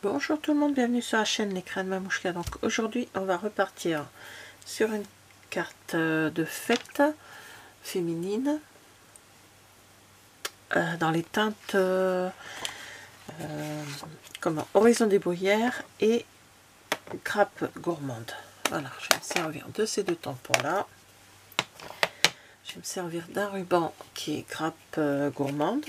Bonjour tout le monde, bienvenue sur la chaîne Les Crayons de Mamouchka. Donc aujourd'hui on va repartir sur une carte de fête féminine dans les teintes comment, Horizon des Bruyères et Grappe Gourmande. Voilà, je vais me servir de ces deux tampons là. Je vais me servir d'un ruban qui est Grappe Gourmande.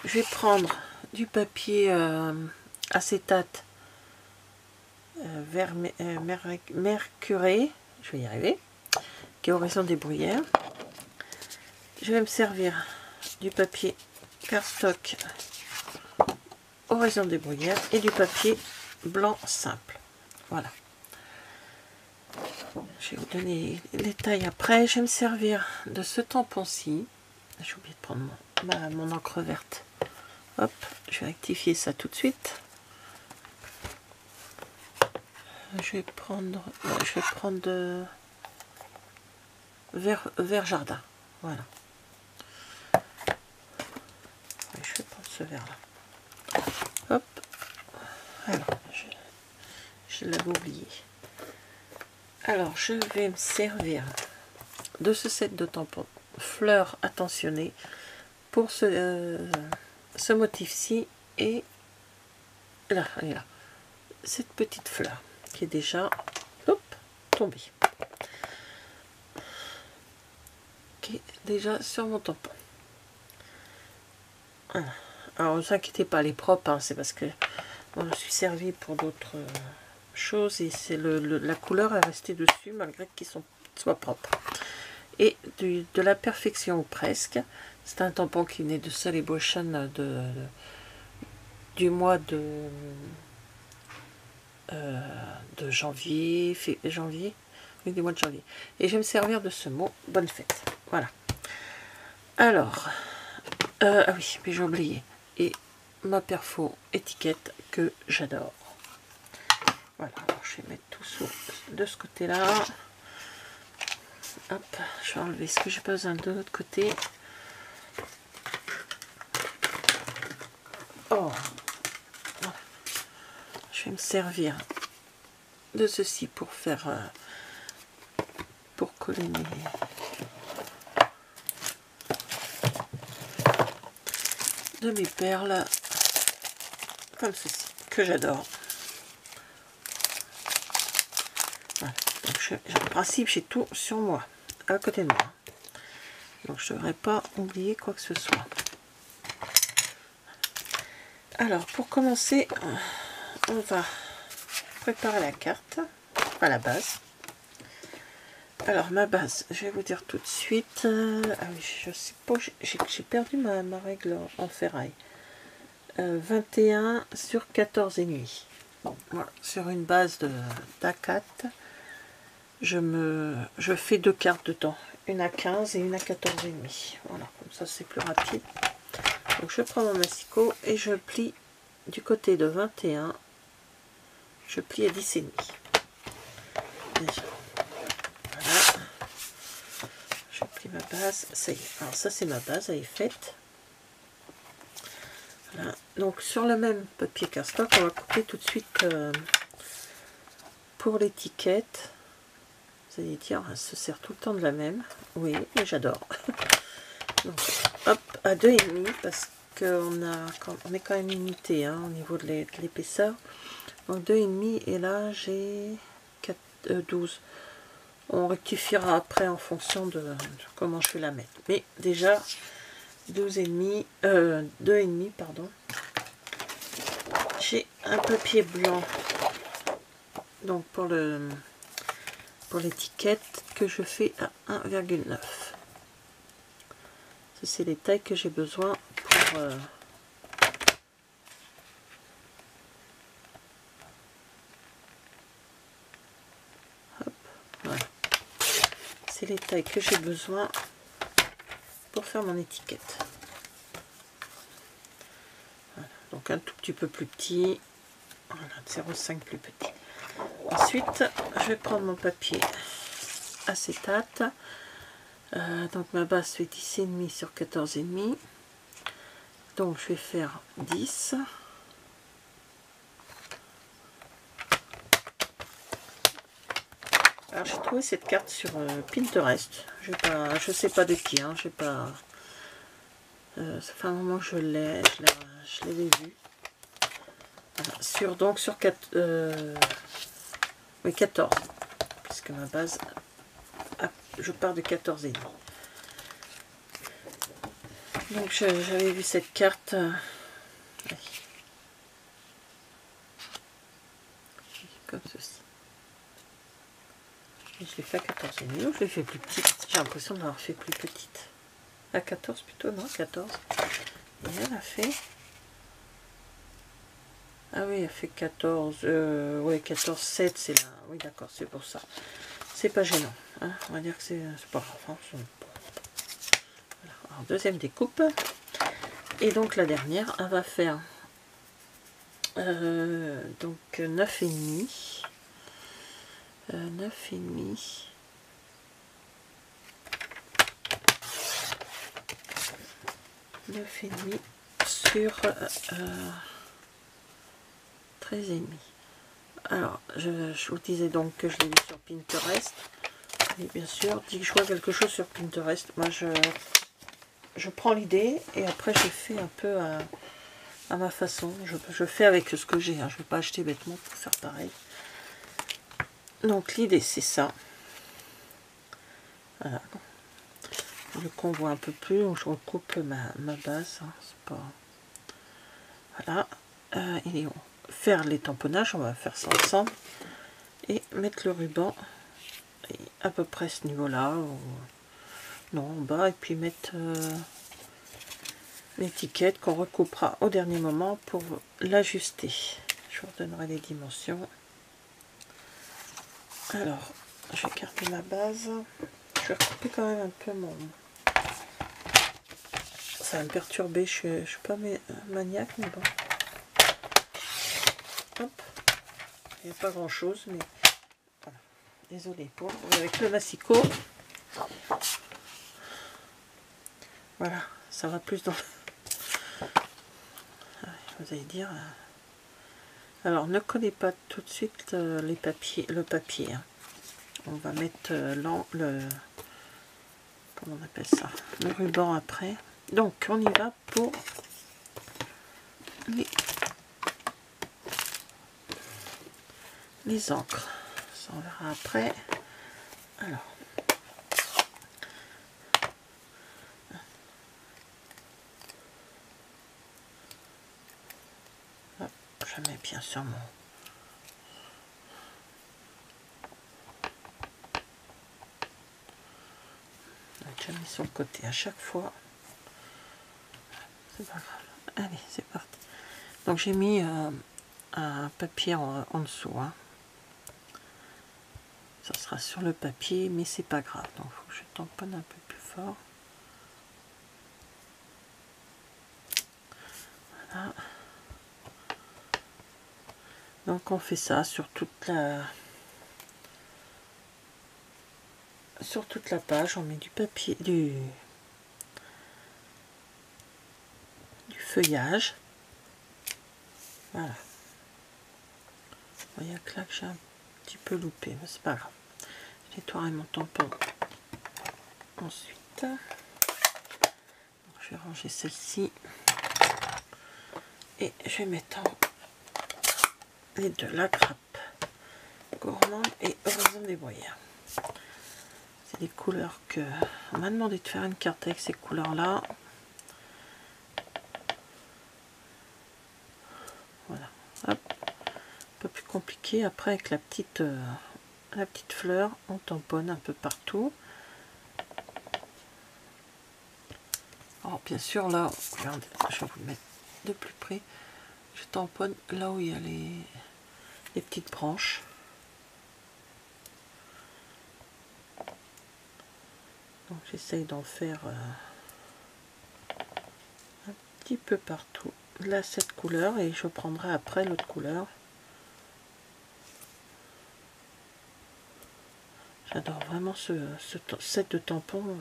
Je vais prendre du papier acétate mercuré, je vais y arriver, qui est Horizon des Bruyères. Je vais me servir du papier cardstock Horizon des Bruyères et du papier blanc simple. Voilà. Je vais vous donner les tailles après. Je vais me servir de ce tampon-ci. J'ai oublié de prendre mon encre verte. Hop, je vais rectifier ça tout de suite. Je vais prendre vert jardin. Voilà. Je vais prendre ce vert là. Hop. Alors, je l'avais oublié. Alors, je vais me servir de ce set de tampons fleurs attentionnées pour ce motif-ci et là, et là, cette petite fleur qui est déjà tombée, qui est déjà sur mon tampon. Voilà. Alors ne vous inquiétez pas, elle est propre, hein, c'est parce que moi, je suis servie pour d'autres choses et c'est la couleur est restée dessus malgré qu'ils soient propres. Et de la perfection ou presque. C'est un tampon qui venait de Celebration du mois de janvier, oui, du mois de janvier. Et je vais me servir de ce mot bonne fête. Voilà. Alors, ah oui, mais j'ai oublié. Et ma perfo étiquette que j'adore. Voilà, alors je vais mettre tout de ce côté-là. Hop, je vais enlever ce que j'ai besoin de l'autre côté. Oh, voilà. Je vais me servir de ceci pour faire pour coller mes perles comme ceci que j'adore. Voilà. Donc en principe j'ai tout sur moi à côté de moi, donc je ne devrais pas oublier quoi que ce soit. Alors pour commencer, on va préparer la carte, enfin la base. Alors ma base, je vais vous dire tout de suite. Ah oui, je sais pas, j'ai perdu ma règle en ferraille. 21 sur 14,5. Voilà, sur une base d'A4, je fais deux cartes dedans, une à 15 et une à 14,5. Voilà, comme ça c'est plus rapide. Donc je prends mon massicot et je plie du côté de 21, je plie à 10,5. Déjà. Voilà. Je plie ma base, ça y est. Alors ça c'est ma base, elle est faite. Voilà. Donc sur le même papier cardstock, on va couper tout de suite pour l'étiquette. Vous allez dire, elle se sert tout le temps de la même. Oui, mais j'adore. Donc hop, à 2,5 parce qu'on est quand même limité hein, au niveau de l'épaisseur. Donc 2,5 et là j'ai 12. On rectifiera après en fonction de comment je vais la mettre. Mais déjà 2,5 pardon. J'ai un papier blanc donc pour l'étiquette que je fais à 1,9. C'est les tailles que j'ai besoin pour hop, voilà. C'est les tailles que j'ai besoin pour faire mon étiquette. Voilà. Donc un tout petit peu plus petit, voilà, 0,5 plus petit. Ensuite je vais prendre mon papier acétate. Donc ma base fait 10,5 sur 14,5. Donc je vais faire 10 Alors j'ai trouvé cette carte sur Pinterest. Je sais pas de qui, hein, j'ai pas. Ça fait un moment que je l'ai, je l'avais vu. Voilà, sur 4, oui, 14, puisque ma base, je pars de 14 et demi. Donc j'avais vu cette carte. Comme ceci. Et je l'ai fait à 14 et demi, ou je l'ai fait plus petite. J'ai l'impression de l'avoir fait plus petite. À 14 plutôt, non, 14. Et elle a fait... Ah oui, elle fait 14, ouais, 14, 7, c'est là. Oui, d'accord, c'est pour ça. C'est pas gênant, hein. On va dire que c'est pas grave. Hein. Voilà. Alors, deuxième découpe. Et donc la dernière, elle va faire donc 9 et demi. 9 et demi. 9 et demi sur 13 et demi. Alors, je vous disais donc que je l'ai vu sur Pinterest. Et bien sûr, dès que je vois quelque chose sur Pinterest, moi je prends l'idée et après je fais un peu à ma façon. Je fais avec ce que j'ai. Hein. Je ne vais pas acheter bêtement pour faire pareil. Donc l'idée c'est ça. Voilà. Le qu'on voit un peu plus, je recoupe ma base. Hein. C'est pas... Voilà. Et faire les tamponnages, on va faire ça ensemble. Et mettre le ruban à peu près ce niveau-là. Non, en bas. Et puis mettre l'étiquette qu'on recoupera au dernier moment pour l'ajuster. Je vous redonnerai les dimensions. Alors, je vais garder ma base. Je vais recouper quand même un peu mon... Ça va me perturber, je suis pas maniaque, mais bon. Hop. Il n'y a pas grand chose, mais voilà. Désolée pour. Avec le massicot. Voilà, ça va plus dans... Vous allez dire... Alors, ne collez pas tout de suite le papier. Hein. On va mettre comment on appelle ça, le ruban après. Donc on y va pour les encres. Ça on verra après. Alors hop, je mets bien sur mon... J'ai mis sur le côté à chaque fois. C'est pas grave. Allez, c'est parti. Donc j'ai mis un papier en dessous. Hein. Ça sera sur le papier, mais c'est pas grave. Donc il faut que je tamponne un peu plus fort. Voilà. Donc on fait ça sur toute la page. On met du papier, du feuillage. Voilà. Il y a que là que j'ai un petit peu loupé, mais c'est pas grave. Je nettoierai mon tampon ensuite. Donc, je vais ranger celle-ci et je vais mettre les deux, la grappe gourmande et horizon des bruyères. C'est des couleurs que on m'a demandé de faire une carte avec ces couleurs là. Voilà. Hop. Un peu plus compliqué après avec la petite fleur, on tamponne un peu partout. Alors bien sûr là, regardez, je vais vous le mettre de plus près. Je tamponne là où il y a les petites branches. Donc j'essaye d'en faire un petit peu partout. Là cette couleur et je prendrai après l'autre couleur. J'adore vraiment ce set de tampons.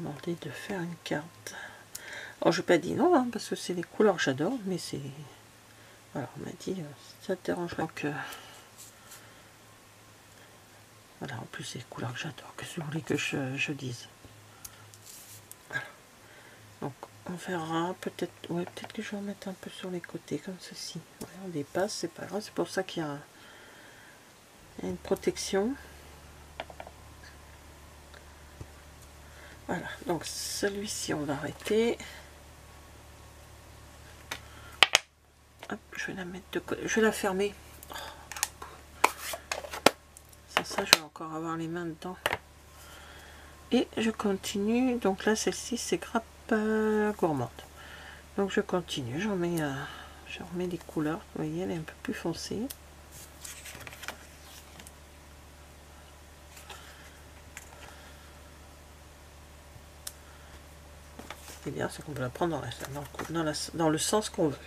demandé de faire une carte. Alors je n'ai pas dit non, hein, parce que c'est des couleurs que j'adore, mais c'est... Voilà, on m'a dit, ça te dérangerait que... Voilà, en plus c'est des couleurs que j'adore, que vous voulez que je dise. Voilà. Donc on verra, peut-être ouais, peut-être que je vais en mettre un peu sur les côtés, comme ceci. Ouais, on dépasse, c'est pas grave, c'est pour ça qu'il y a une protection. Voilà, donc celui-ci on va arrêter. Hop, je vais la mettre de côté, je vais la fermer. C'est ça, je vais encore avoir les mains dedans. Et je continue, donc là celle-ci c'est grappe gourmande. Donc je continue, j'en mets, je remets des couleurs, vous voyez elle est un peu plus foncée. Ce qui est bien, c'est qu'on peut la prendre dans le sens qu'on veut.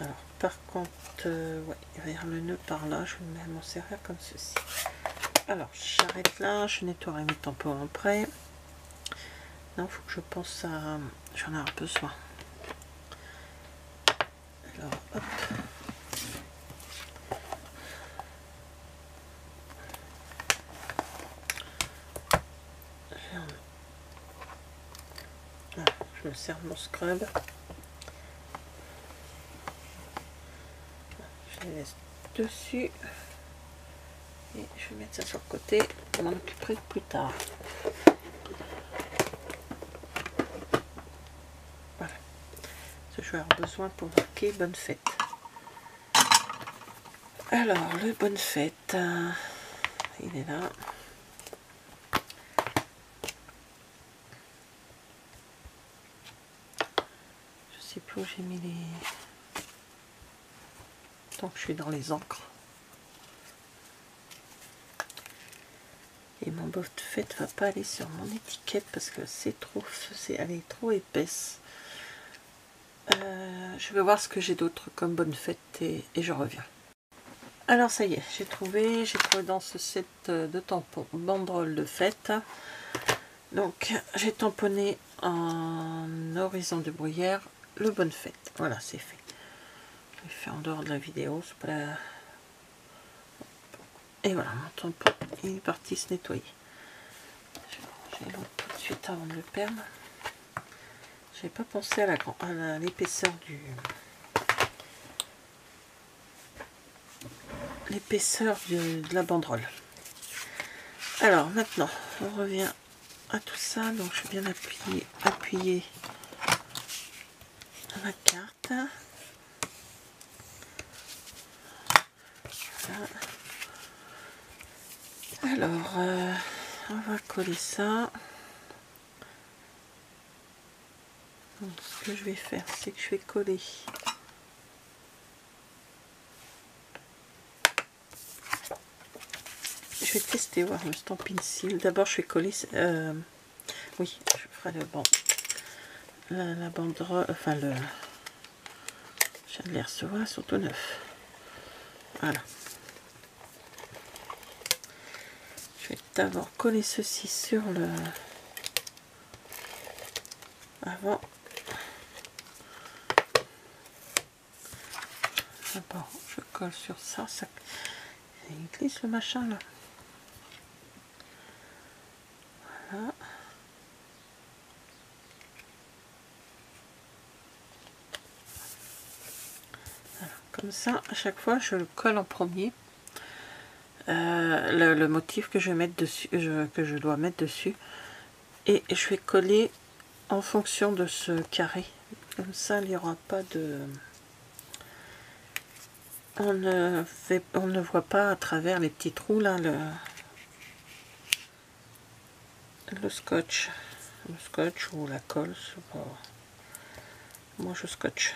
Alors par contre, ouais, il va y avoir le nœud par là, je vais m'en servir comme ceci. Alors j'arrête là, je nettoierai mes tampons après. Non, il faut que je pense à... J'en ai un peu besoin. Alors hop. Voilà, je me sers mon scrub. Je les laisse dessus. Et je vais mettre ça sur le côté, je m'en occuperai plus tard. Voilà. Je vais avoir besoin pour marquer bonne fête. Alors, le bonne fête, il est là. Je sais plus où j'ai mis les... Tant que je suis dans les encres. Et mon bonne fête va pas aller sur mon étiquette parce que c'est trop, elle est trop épaisse. Je vais voir ce que j'ai d'autre comme bonne fête et je reviens. Alors ça y est, j'ai trouvé dans ce set de tampons banderole de fête. Donc j'ai tamponné en horizon de bruyère le bonne fête. Voilà, c'est fait. Je vais faire en dehors de la vidéo, c'est pas la... Et voilà, mon tampon il est parti se nettoyer. Je vais l'autre tout de suite avant de le perdre. J'ai pas pensé à l'épaisseur du... de la banderole. Alors maintenant, on revient à tout ça. Donc je vais bien appuyer la carte. Voilà. Alors, on va coller ça. Donc, ce que je vais faire, c'est que je vais coller je vais tester, voir le stamping seal. D'abord, je vais coller... oui, je ferai le banc. La banderole... Enfin, le... Je viens de les recevoir, surtout neuf. Voilà. Je vais d'abord coller ceci sur le... avant. D'abord, je colle sur ça. Il glisse le machin, là. Voilà. Comme ça, à chaque fois, je le colle en premier. Le motif que je vais mettre dessus, que je dois mettre dessus. Et je vais coller en fonction de ce carré. Comme ça, il n'y aura pas de... On ne voit pas à travers les petits trous, là, le scotch. Le scotch ou la colle. Moi, je scotche.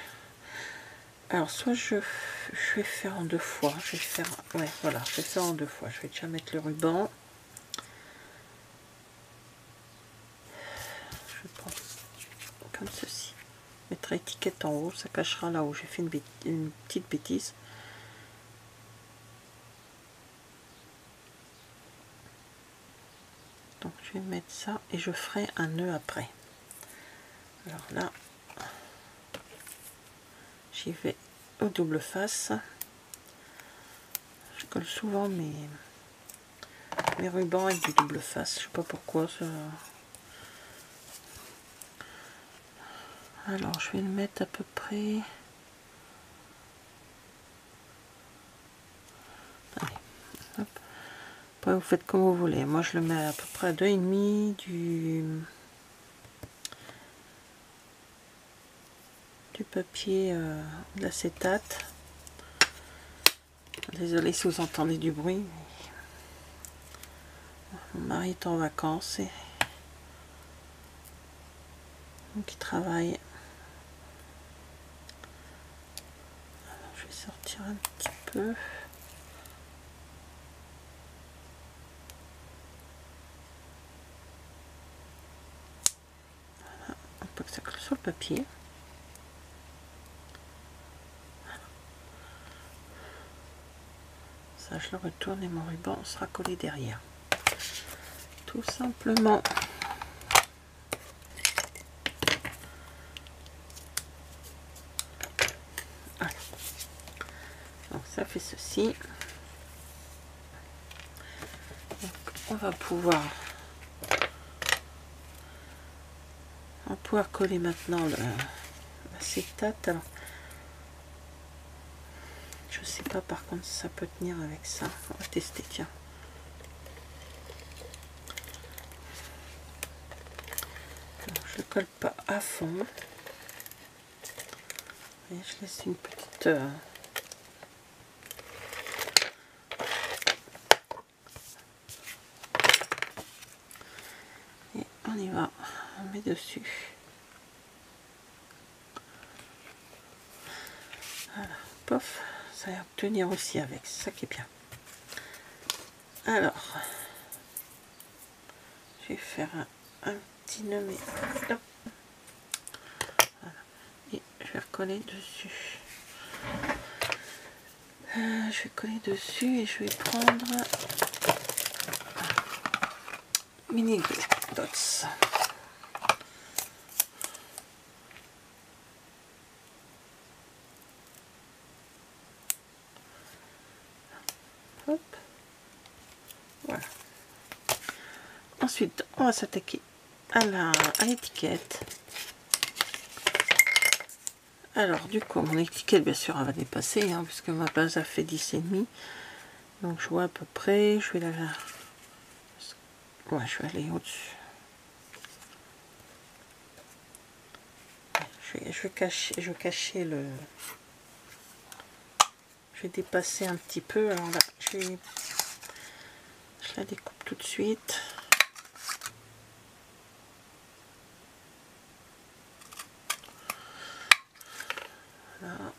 Alors, soit je vais faire en deux fois. Je vais faire... Ouais, voilà, je vais faire en deux fois. Je vais déjà mettre le ruban. Je prends comme ceci. Mettre l'étiquette en haut, ça cachera là où j'ai fait une petite bêtise. Donc je vais mettre ça et je ferai un nœud après. Alors là, j'y vais au double face. Je colle souvent mes rubans avec du double face, je sais pas pourquoi ça. Alors je vais le mettre à peu près. Allez, hop. Après vous faites comme vous voulez. Moi je le mets à peu près à 2,5 du papier de l'acétate. Désolée si vous entendez du bruit. Mon mari est en vacances et donc il travaille. Alors, je vais sortir un petit peu. Voilà, un peu que ça colle sur le papier. Ça, je le retourne et mon ruban sera collé derrière. Tout simplement. Voilà. Donc ça fait ceci. Donc, on va pouvoir coller maintenant l'acétate. Alors je sais pas par contre si ça peut tenir avec ça. On va tester, tiens. Alors, je le colle pas à fond. Et je laisse une petite et on y va, on met dessus. Voilà, pof, ça va tenir aussi avec, c'est ça qui est bien. Alors, je vais faire un petit nœud, mais hop. Voilà. Et je vais recoller dessus. Je vais coller dessus et je vais prendre mini dots. Hop. Voilà. Ensuite, on va s'attaquer à l'étiquette. Alors, du coup, mon étiquette, bien sûr, elle va dépasser, hein, puisque ma base a fait 10,5. Donc, je vois à peu près, je vais la... Ouais, je vais aller au-dessus. Je vais cacher le... Je vais dépasser un petit peu. Alors là, je la découpe tout de suite. Voilà.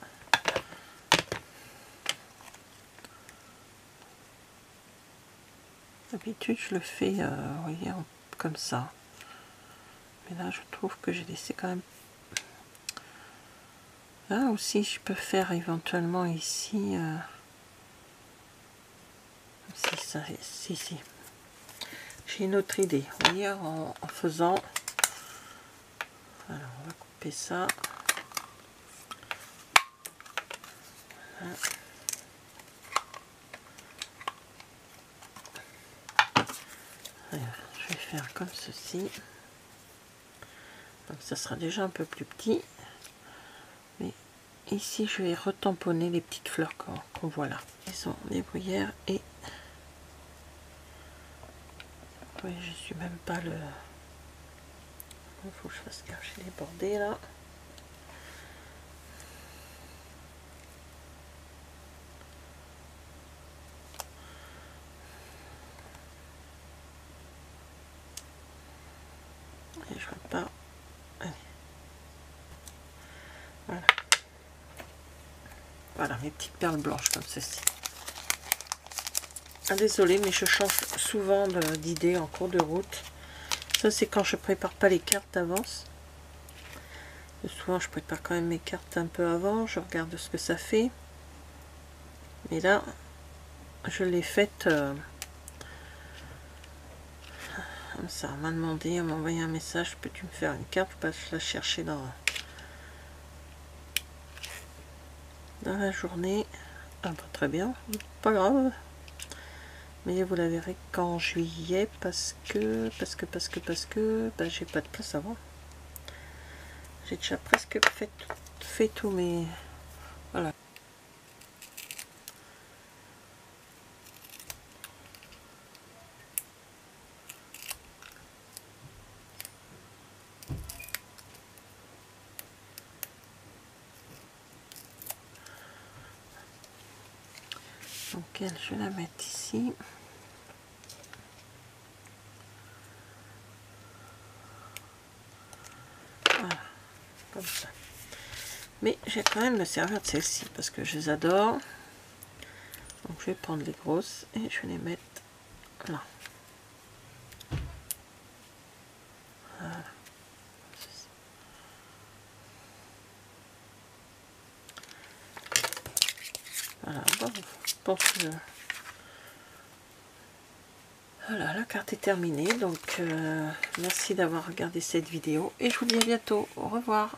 D'habitude, je le fais vous voyez, comme ça. Mais là, je trouve que j'ai laissé quand même... Là aussi, je peux faire éventuellement ici... Si. J'ai une autre idée. Vous voyez, en faisant... Alors, on va couper ça. Voilà. Alors, je vais faire comme ceci. Donc ça sera déjà un peu plus petit. Mais ici, je vais retamponner les petites fleurs qu'on voit là. Ils sont des bruyères et... Oui, je suis même pas le... Il faut que je fasse gaffe, j'ai débordé là. Et je repars. Allez. Voilà. Voilà mes petites perles blanches comme ceci. Ah, désolée, mais je change souvent d'idée en cours de route. Ça, c'est quand je prépare pas les cartes d'avance. Souvent, je prépare quand même mes cartes un peu avant. Je regarde ce que ça fait. Mais là, je l'ai faite un comme ça. On m'a demandé, elle m'a envoyé un message, peux-tu me faire une carte? Je passe la chercher dans la journée. Ah bah, très bien, pas grave. Mais vous la verrez qu'en juillet parce que bah, j'ai pas de place avant. J'ai déjà presque fait tous mes... Voilà. Donc elle, je vais la mettre ici. Voilà, comme ça. Mais j'ai quand même me servir de celle-ci parce que je les adore. Donc je vais prendre les grosses et je vais les mettre là. Voilà. Voilà, bon, je pense que... Voilà, la carte est terminée. Donc merci d'avoir regardé cette vidéo et je vous dis à bientôt. Au revoir.